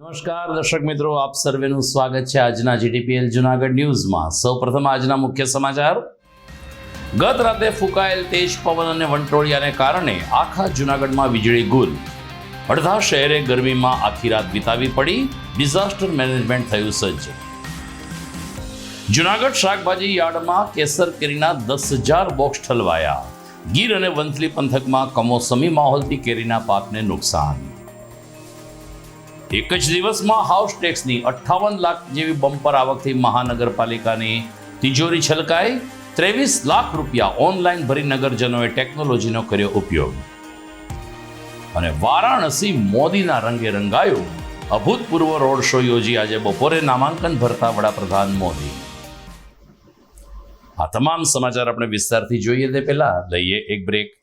નમસ્કાર દર્શક મિત્રો, આપ સર્વેનું સ્વાગત છે આજના જીટીપીએલ જુનાગઢ ન્યૂઝમાં। સૌપ્રથમ આજના મુખ્ય સમાચાર। ગત રાતે ફૂંકાયેલ તેજ પવન અને વંટોળિયાને કારણે આખા જુનાગઢમાં વીજળી ગુલ। અડધા શહેરે ગરમીમાં આખી રાત વિતાવી પડી। ડિઝાસ્ટર મેનેજમેન્ટ થયું સજ્જ। જુનાગઢ શાકભાજી યાર્ડમાં કેસર કેરીના 10,000 બોક્સ ઠલવાયા। ગીર અને વંથલી પંથકમાં કમોસમી માહોલથી કેરીના પાકને નુકસાન। એક જ દિવસમાં હાઉસ ટેક્સની 58 લાખ જેવી બમ્પર આવકથી મહાનગરપાલિકાની તિજોરી છલકાઈ। 23 લાખ રૂપિયા ઓનલાઈન ભરી નગરજનોએ ટેકનોલોજીનો કર્યો ઉપયોગ। અને વારાણસી મોદીના રંગે રંગાયો। અભૂતપૂર્વ રોડ શો યોજી આજે બપોરે નામાંકન ભરતા વડાપ્રધાન મોદી। આ તમામ સમાચાર આપણે વિસ્તારથી જોઈએ તે પહેલા લઈએ એક બ્રેક।